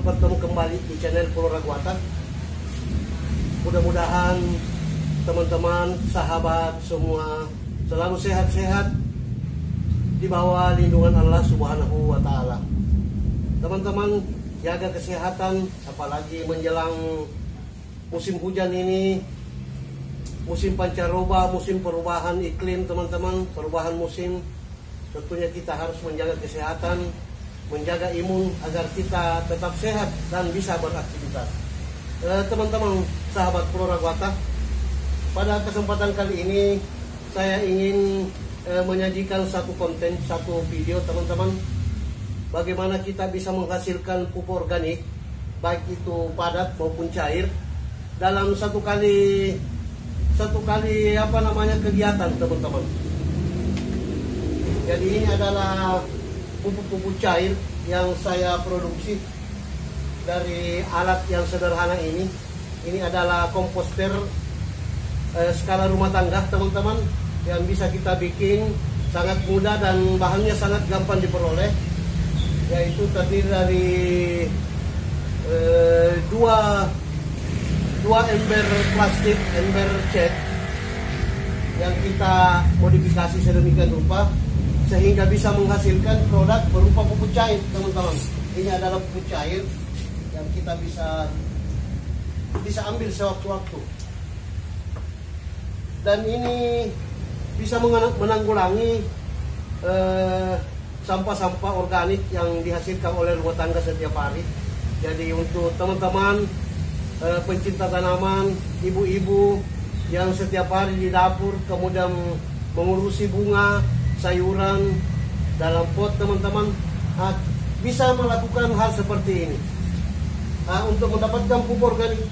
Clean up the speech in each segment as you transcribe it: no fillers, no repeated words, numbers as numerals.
selamat bertemu kembali di channel Pulau Raguatan. Mudah-mudahan teman-teman, sahabat semua selalu sehat-sehat di bawah lindungan Allah Subhanahu wa Ta'ala. Teman-teman, jaga kesehatan, apalagi menjelang musim hujan ini, musim pancaroba, musim perubahan iklim, teman-teman, perubahan musim. Tentunya kita harus menjaga kesehatan, menjaga imun agar kita tetap sehat dan bisa beraktivitas. Teman-teman, sahabat Pulau Raguatan, pada kesempatan kali ini saya ingin menyajikan satu konten, satu video, teman-teman, bagaimana kita bisa menghasilkan pupuk organik, baik itu padat maupun cair, dalam satu kali kegiatan, teman-teman. Jadi ini adalah pupuk-pupuk cair yang saya produksi dari alat yang sederhana ini. Ini adalah komposter skala rumah tangga, teman-teman, yang bisa kita bikin sangat mudah dan bahannya sangat gampang diperoleh, yaitu terdiri dari dua ember plastik, ember cat, yang kita modifikasi sedemikian rupa sehingga bisa menghasilkan produk berupa pupuk cair, teman-teman. Ini adalah pupuk cair yang kita bisa ambil sewaktu-waktu, dan ini bisa menanggulangi sampah-sampah organik yang dihasilkan oleh rumah tangga setiap hari. Jadi untuk teman-teman pencinta tanaman, ibu-ibu yang setiap hari di dapur kemudian mengurusi bunga, sayuran dalam pot, teman-teman, bisa melakukan hal seperti ini. Untuk mendapatkan pupuk organik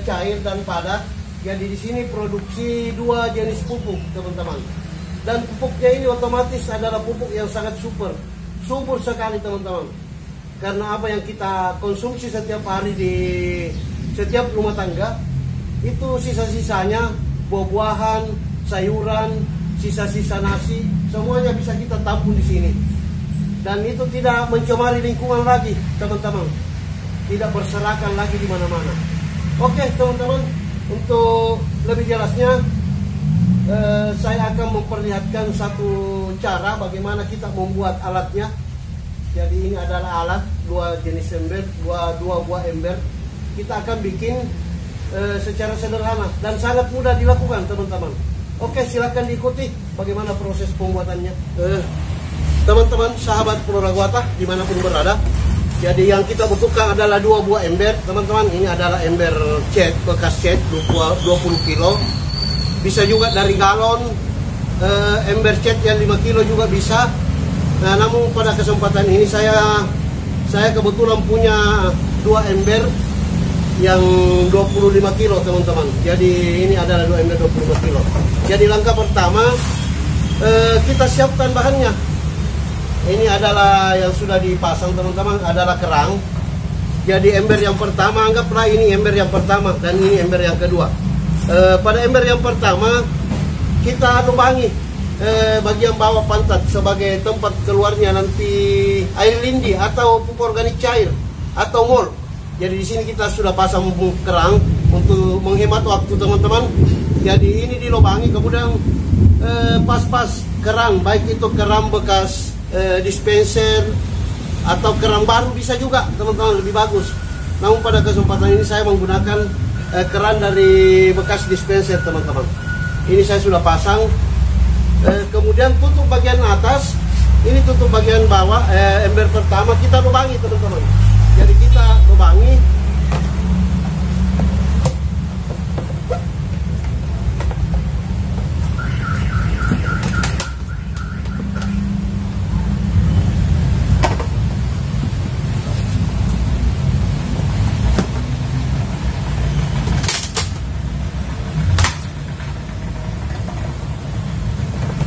cair dan padat, jadi di sini produksi dua jenis pupuk, teman-teman. Dan pupuknya ini otomatis adalah pupuk yang sangat subur sekali, teman-teman. Karena apa yang kita konsumsi setiap hari di setiap rumah tangga itu sisa-sisanya buah-buahan, sayuran, sisa-sisa nasi, semuanya bisa kita tampung di sini. Dan itu tidak mencemari lingkungan lagi, teman-teman. Tidak berserakan lagi di mana-mana. Oke, teman-teman, untuk lebih jelasnya saya akan memperlihatkan satu cara bagaimana kita membuat alatnya. Jadi ini adalah alat dua jenis ember, dua buah ember. Kita akan bikin secara sederhana dan sangat mudah dilakukan, teman-teman. Oke, silakan diikuti bagaimana proses pembuatannya. Teman-teman, sahabat Pulau Raguatan dimanapun berada. Jadi yang kita butuhkan adalah dua buah ember, teman-teman. Ini adalah ember cat, bekas cat 20 kilo. Bisa juga dari galon, ember cat yang 5 kilo juga bisa. Nah, namun pada kesempatan ini saya kebetulan punya dua ember yang 25 kilo, teman-teman. Jadi ini adalah dua ember 25 kilo. Jadi langkah pertama, kita siapkan bahannya. Ini adalah yang sudah dipasang, teman-teman, adalah kerang. Jadi ember yang pertama, anggaplah ini ember yang pertama dan ini ember yang kedua. Pada ember yang pertama kita lubangi bagian bawah pantat sebagai tempat keluarnya nanti air lindi atau pupuk organik cair atau mol. Jadi di sini kita sudah pasang kerang untuk menghemat waktu, teman-teman. Jadi ini dilubangi, kemudian pas-pas kerang, baik itu kerang bekas dispenser atau kerang baru bisa juga, teman-teman, lebih bagus. Namun pada kesempatan ini saya menggunakan keran dari bekas dispenser, teman-teman. Ini saya sudah pasang. Kemudian tutup bagian atas, ini tutup bagian bawah. Ember pertama kita lubangi, teman-teman. Jadi kita lubangi.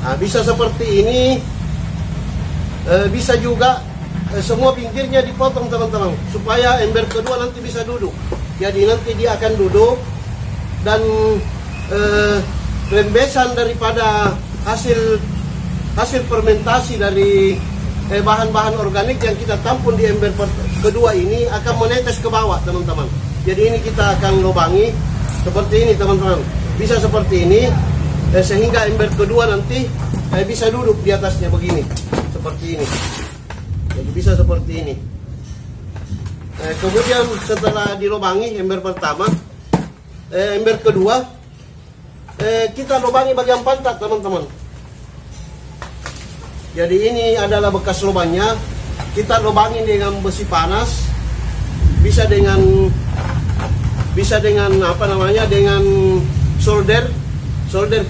Nah, bisa seperti ini, bisa juga semua pinggirnya dipotong, teman-teman, supaya ember kedua nanti bisa duduk. Jadi nanti dia akan duduk dan rembesan daripada hasil fermentasi dari bahan-bahan organik yang kita tampung di ember kedua ini akan menetes ke bawah, teman-teman. Jadi ini kita akan lubangi seperti ini, teman-teman. Bisa seperti ini, sehingga ember kedua nanti bisa duduk di atasnya begini, seperti ini. Jadi bisa seperti ini. Kemudian setelah dilubangi ember pertama, ember kedua, kita lubangi bagian pantat, teman-teman. Jadi ini adalah bekas lubangnya. Kita lubangi dengan besi panas, bisa dengan apa namanya, dengan solder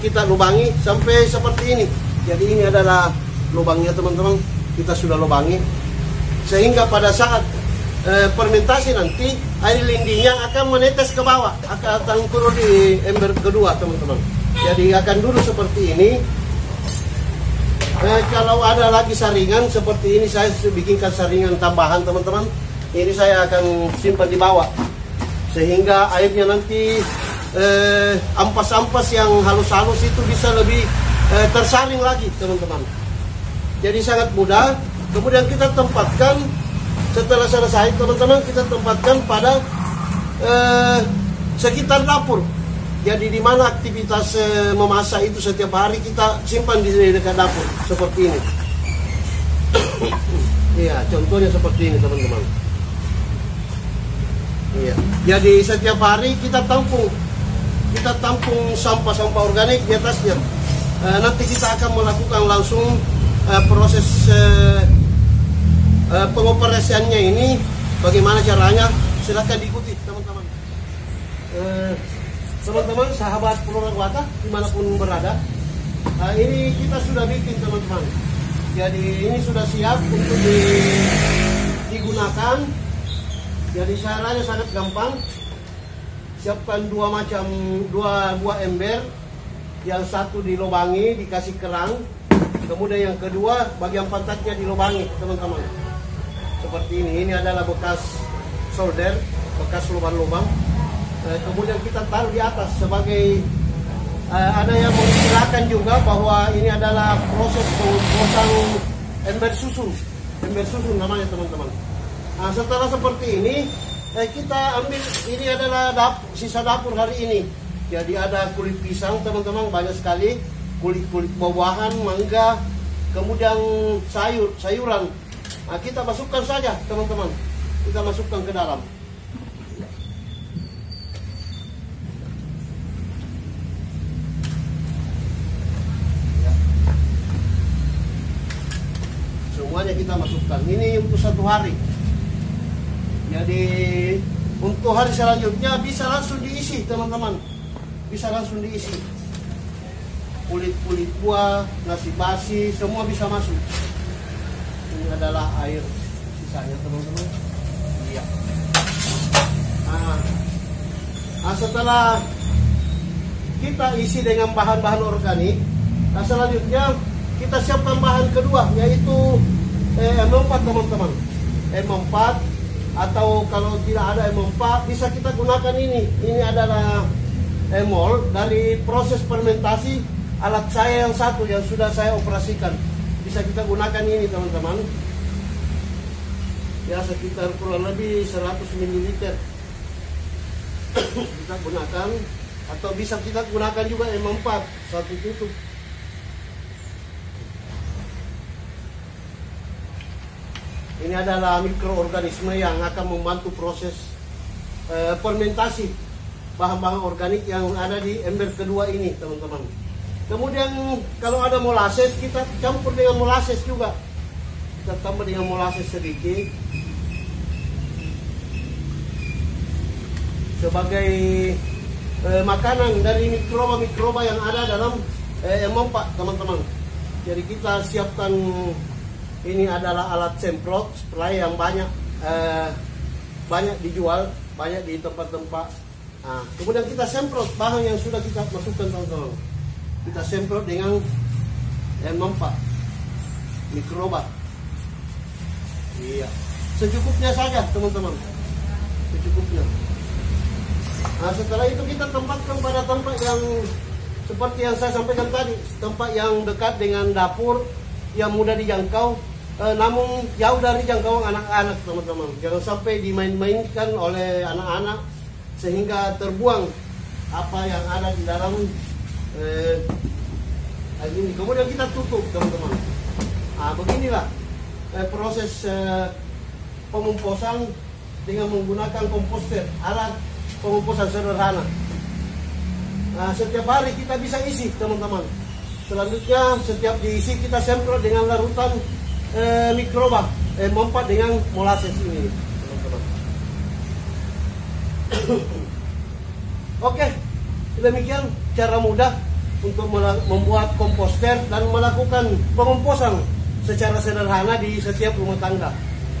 kita lubangi sampai seperti ini. Jadi ini adalah lubangnya, teman-teman. Kita sudah lubangi sehingga pada saat fermentasi nanti air lindihnya akan menetes ke bawah, akan turun di ember kedua, teman-teman. Jadi akan duduk seperti ini. Kalau ada lagi saringan seperti ini, saya bikinkan saringan tambahan, teman-teman. Ini saya akan simpan di bawah sehingga airnya nanti ampas-ampas yang halus-halus itu bisa lebih tersaring lagi, teman-teman. Jadi sangat mudah. Kemudian kita tempatkan, setelah selesai, teman-teman, kita tempatkan pada sekitar dapur. Jadi di mana aktivitas memasak itu setiap hari, kita simpan di dekat dapur seperti ini. Iya, contohnya seperti ini, teman-teman. Iya. Jadi setiap hari kita tampung sampah-sampah organik di atasnya. Nanti kita akan melakukan langsung proses pengoperasiannya ini. Bagaimana caranya? Silakan diikuti, teman-teman. Teman-teman, sahabat Pulau Ragwata dimanapun berada, ini kita sudah bikin, teman-teman. Jadi ini sudah siap untuk digunakan. Jadi caranya sangat gampang. Siapkan dua buah ember. Yang satu dilubangi, dikasih kerang. Kemudian yang kedua bagian pantatnya dilubangi, teman-teman. Seperti ini. Ini adalah bekas solder, bekas lubang-lubang. Kemudian kita taruh di atas sebagai ada yang mengistilahkan juga bahwa ini adalah proses pengoplosan ember susun namanya, teman-teman. Nah, setelah seperti ini, kita ambil, ini adalah sisa dapur hari ini. Jadi ada kulit pisang, teman-teman, banyak sekali, kulit buah-buahan, mangga, kemudian sayuran. Nah, kita masukkan saja, teman-teman. Kita masukkan ke dalam. Semuanya kita masukkan. Ini untuk satu hari. Jadi untuk hari selanjutnya bisa langsung diisi, teman-teman. Bisa langsung diisi. Kulit buah, nasi basi, semua bisa masuk. Ini adalah air sisanya, teman-teman. Iya. Nah, setelah kita isi dengan bahan-bahan organik, nah selanjutnya kita siapkan bahan kedua, yaitu M4, teman-teman. M4, atau kalau tidak ada M4 bisa kita gunakan ini. Ini adalah emol dari proses fermentasi alat saya yang satu yang sudah saya operasikan. Bisa kita gunakan ini, teman-teman. Ya, sekitar kurang lebih 100 ml kita gunakan, atau bisa kita gunakan juga M4 satu tutup. Ini adalah mikroorganisme yang akan membantu proses fermentasi bahan-bahan organik yang ada di ember kedua ini, teman-teman. Kemudian kalau ada molasses, kita campur dengan molasses juga. Kita tambah dengan molasses sedikit sebagai makanan dari mikroba-mikroba yang ada dalam M4, teman-teman. Jadi kita siapkan. Ini adalah alat semprot spray yang banyak dijual, banyak di tempat-tempat. Nah, kemudian kita semprot bahan yang sudah kita masukkan, teman-teman. Kita semprot dengan M4 mikroba. Iya, secukupnya saja, teman-teman. Secukupnya. Nah, setelah itu kita tempatkan pada tempat yang seperti yang saya sampaikan tadi, tempat yang dekat dengan dapur, yang mudah dijangkau. namun jauh dari jangkauan anak-anak teman-teman. Jangan sampai dimain-mainkan oleh anak-anak sehingga terbuang apa yang ada di dalam ini. Kemudian kita tutup teman-teman. Beginilah proses pengumposan dengan menggunakan komposter, alat pengumposan sederhana. Setiap hari kita bisa isi teman-teman. Selanjutnya setiap diisi kita semprot dengan larutan mikroba mempat dengan molasses ini teman-teman. Oke, demikian cara mudah untuk membuat komposter dan melakukan pengumposan secara sederhana di setiap rumah tangga.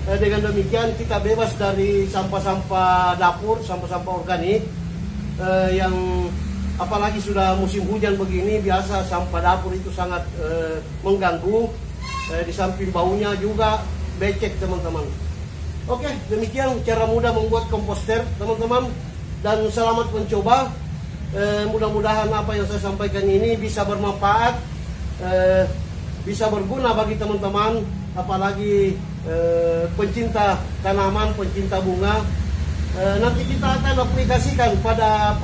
Dengan demikian kita bebas dari sampah-sampah dapur, sampah-sampah organik yang apalagi sudah musim hujan begini, biasa sampah dapur itu sangat mengganggu. Di samping baunya juga becek teman-teman. Oke, demikian cara mudah membuat komposter teman-teman, dan selamat mencoba. Mudah-mudahan apa yang saya sampaikan ini bisa bermanfaat, bisa berguna bagi teman-teman, apalagi pencinta tanaman, pencinta bunga. Nanti kita akan aplikasikan pada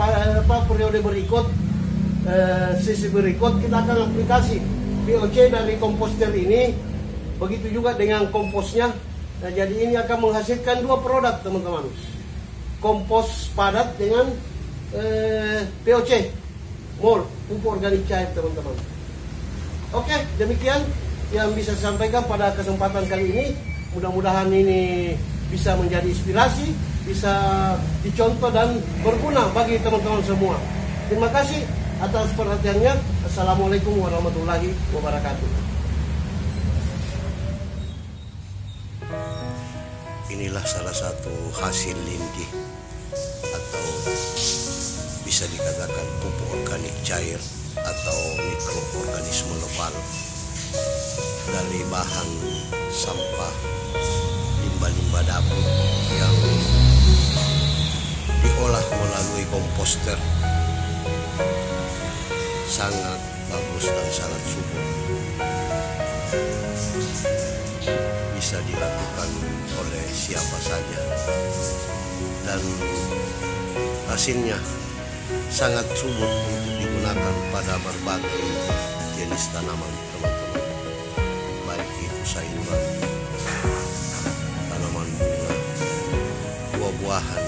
periode berikut, sesi berikut kita akan aplikasi POC dari komposter ini, begitu juga dengan komposnya. Jadi ini akan menghasilkan dua produk teman-teman, kompos padat dengan POC, MOL, pupuk organik cair teman-teman. Oke, demikian yang bisa saya sampaikan pada kesempatan kali ini. Mudah-mudahan ini bisa menjadi inspirasi, bisa dicontoh dan berguna bagi teman-teman semua. Terima kasih atas perhatiannya. Assalamualaikum warahmatullahi wabarakatuh. Inilah salah satu hasil lindi atau bisa dikatakan pupuk organik cair atau mikroorganisme lebal dari bahan sampah limbah-limbah dapur yang diolah melalui komposter. Sangat bagus dan sangat subur, bisa dilakukan oleh siapa saja, dan hasilnya sangat subur untuk digunakan pada berbagai jenis tanaman teman-teman, baik itu sayuran, tanaman bunga, buah-buahan,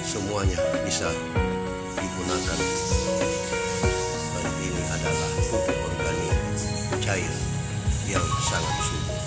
semuanya bisa digunakan. Dan ini adalah pupuk organik cair yang sangat subur.